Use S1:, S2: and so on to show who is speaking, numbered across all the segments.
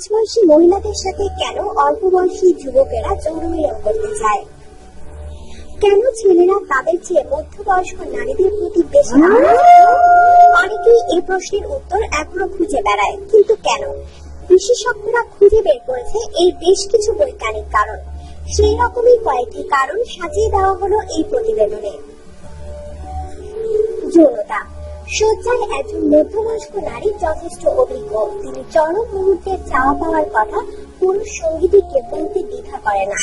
S1: মাঝবয়সী মহিলাদের সাথে কেন অল্প বয়সী যুবকেরা যৌন মিলন করতে চায়? কেন ছেলেরা তাদের চেয়ে মধ্যবয়স্ক নারীদের প্রতি বেশি অনেকেই এই প্রশ্নের উত্তর এখনো খুঁজে বেড়ায়, কিন্তু কেন? বিশেষজ্ঞরা খুঁজে বের করেছে এই বেশ কিছু বৈজ্ঞানিক কারণ। সেই রকমই কয়েকটি কারণ সাজিয়ে দেওয়া হলো এই প্রতিবেদনে। যৌনতা। শয্যায় একজন মধ্যবয়স্ক নারী যথেষ্ট অভিজ্ঞ। তিনি চরম মুহূর্তের চাওয়া পাওয়ার কথা পুরুষ সঙ্গীটিকে বলতে দ্বিধা করে না।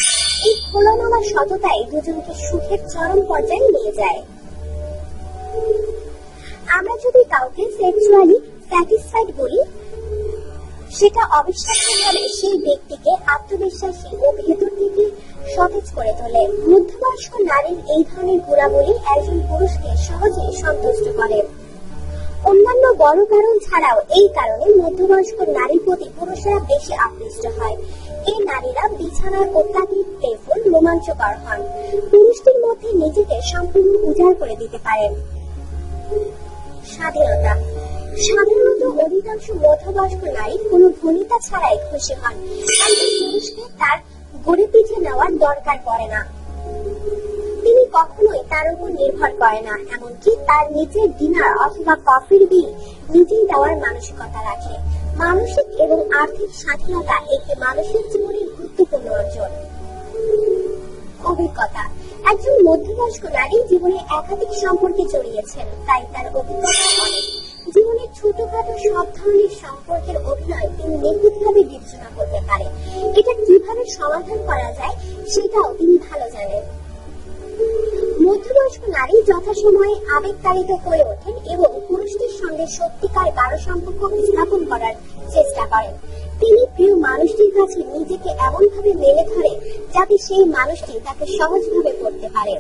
S1: এই খোলামেলা সততাই দুজনকে সুখের চরম পর্যায়ে নিয়ে যায়। আমরা যদি কাউকে সেক্সুয়ালি স্যাটিসফাইড বলি, সেটা অবিশ্বাস্যভাবে সেই ব্যক্তিকে আত্মবিশ্বাসী ও ভেতর থেকে সতেজ করে তোলে। মধ্যবয়স্ক নারীর এই ধরনের গুণাবলী একজন পুরুষকে সহজেই সন্তুষ্ট করে। অন্যান্য বড় কারণ ছাড়াও এই কারণে মধ্যবয়স্ক নারীর প্রতি পুরুষরা বেশি আকৃষ্ট হয়। এই নারীরা বিছানার অত্যাধিক প্লেফুল, রোমাঞ্চকর হন। পুরুষদের মধ্যে নিজেকে সম্পূর্ণ উজাড় করে দিতে পারেন। স্বাধীনতা। সাধারণত অধিকাংশ মধ্যবয়স্ক নারী কোনো ভনিতা ছাড়াই খুশি হন। একজন পুরুষকে তার গড়ে পিঠে নেওয়ার দরকার পড়ে না। তিনি কখনোই তার উপর নির্ভর করে না, এমনকি তার নিজের ডিনার অথবা কফির বিল নিজেই দেওয়ার মানসিকতা রাখে। মানসিক এবং আর্থিক স্বাধীনতা একটি মানুষের জীবনের গুরুত্বপূর্ণ অর্জন। অভিজ্ঞতা। একজন মধ্যবয়স্ক নারী জীবনে একাধিক সম্পর্কে জড়িয়েছেন, তাই তার অভিজ্ঞতা অনেক। জীবনের ছোটখাটো সব ধরনের সম্পর্কের অভিনয় তিনি নিখুঁতভাবে বিবেচনা করতে পারে। এটা কিভাবে সমাধান করা যায় সেটাও তিনি ভালো জানেন। মধ্যবয়স্ক নারী যথাসময়ে আবেগতাড়িত হয়ে ওঠেন এবং পুরুষদের সঙ্গে সত্যিকার গাঢ় সম্পর্ক স্থাপন করার চেষ্টা করেন। তিনি প্রিয় মানুষটির কাছে নিজেকে এমন ভাবে মেলে ধরেন যাতে সেই মানুষটি তাকে সহজভাবে করতে পারে।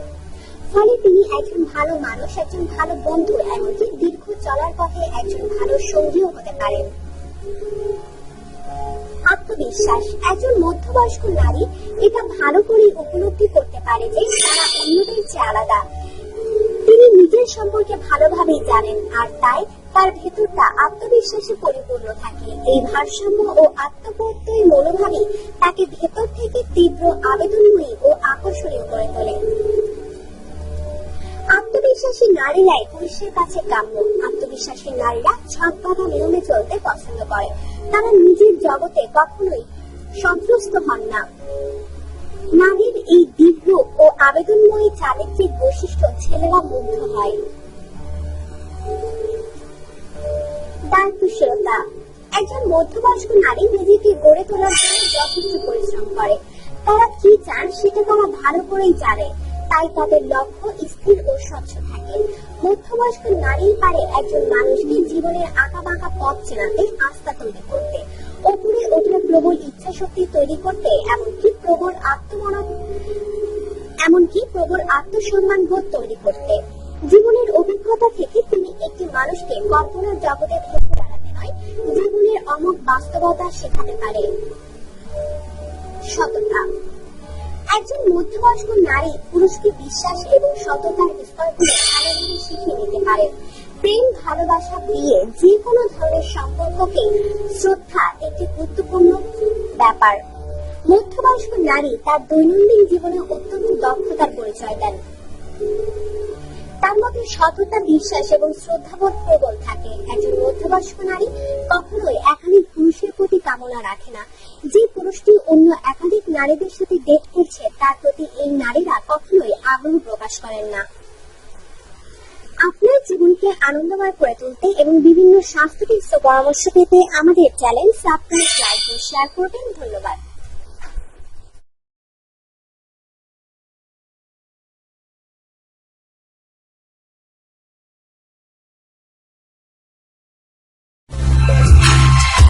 S1: ফলে তিনি একজন ভালো মানুষ, একজন ভালো বন্ধু, এমনকি দীর্ঘ চলার পথে একজন ভালো সঙ্গীও হতে পারেন। আত্মবিশ্বাস। একজন মধ্যবয়স্ক নারী এটা ভালো করে উপলব্ধি করতে পারে যে তারা অন্যদের চেয়ে আলাদা। তিনি নিজের সম্পর্কে ভালোভাবেই জানেন, আর তাই তার ভেতরটা আত্মবিশ্বাসে পরিপূর্ণ থাকে। এই ভারসাম্য ও আত্মপ্রত্যয়ী মনোভাবই তাকে ভেতর থেকে তীব্র আবেদনময়ী ও আকর্ষণীয় করে তোলে। আত্মবিশ্বাসী নারীরাই পুরুষের কাছে কাম্য। আত্মবিশ্বাসী নারীরা ছক বাঁধা নিয়মে চলতে পছন্দ করে। তারা নিজের জগতে কখনোই সন্ত্রস্ত হন না। নারীর এই দীর্ঘ ও আবেদনময়ী চারিত্রিক বৈশিষ্ট্য ছেলেরা মুগ্ধ হয়। দায়িত্বশীলতা। একজন মধ্যবয়স্ক নারী নিজেকে গড়ে তোলার জন্য যথেষ্ট পরিশ্রম করে। তারা কি চান সেটা তারা ভালো করেই জানে, তাই তাদের লক্ষ্য স্থির ও স্বচ্ছ থাকে। মধ্যবয়স্ক নারী পারে একজন মানুষকে জীবনের আঁকাবাঁকা পথ চেনাতে, আস্থা তৈরি করতে, ওপরে ওঠে প্রবল ইচ্ছা শক্তি তৈরি করতে, এমনকি প্রবল আত্মসম্মান বোধ তৈরি করতে। জীবনের অভিজ্ঞতা থেকে তিনি একটি মানুষকে কল্পনার জগতে ভেসে বেড়াতে নয়, জীবনের অমোঘ বাস্তবতা শেখাতে পারে। সততা। একজন মধ্যবয়স্ক নারী পুরুষকে বিশ্বাস এবং সততার স্তরগুলো ভালোভাবে শিখিয়ে নিতে পারে। প্রেম, ভালোবাসা, বিয়ে, যে কোনো ধরনের সম্পর্ককে শ্রদ্ধা একটি গুরুত্বপূর্ণ ব্যাপার। মধ্যবয়স্ক নারী তার দৈনন্দিন জীবনে অত্যন্ত দক্ষতার পরিচয় দেন। তার মধ্যে সততা, বিশ্বাস এবং শ্রদ্ধাবোধ প্রবল থাকে। একজন মধ্যবয়স্ক নারী কখনোই একাধিক পুরুষের প্রতি কামনা রাখে না। যে পুরুষটি অন্য একাধিক নারীদের সাথে ডেট করছে তার প্রতি এই নারীরা কখনোই আগ্রহ প্রকাশ করেন না। আপনার জীবনকে আনন্দময় করে তুলতে এবং বিভিন্ন স্বাস্থ্য টিপস ও পরামর্শ পেতে আমাদের চ্যানেল সাবস্ক্রাইব, লাইক ও শেয়ার করবেন। ধন্যবাদ।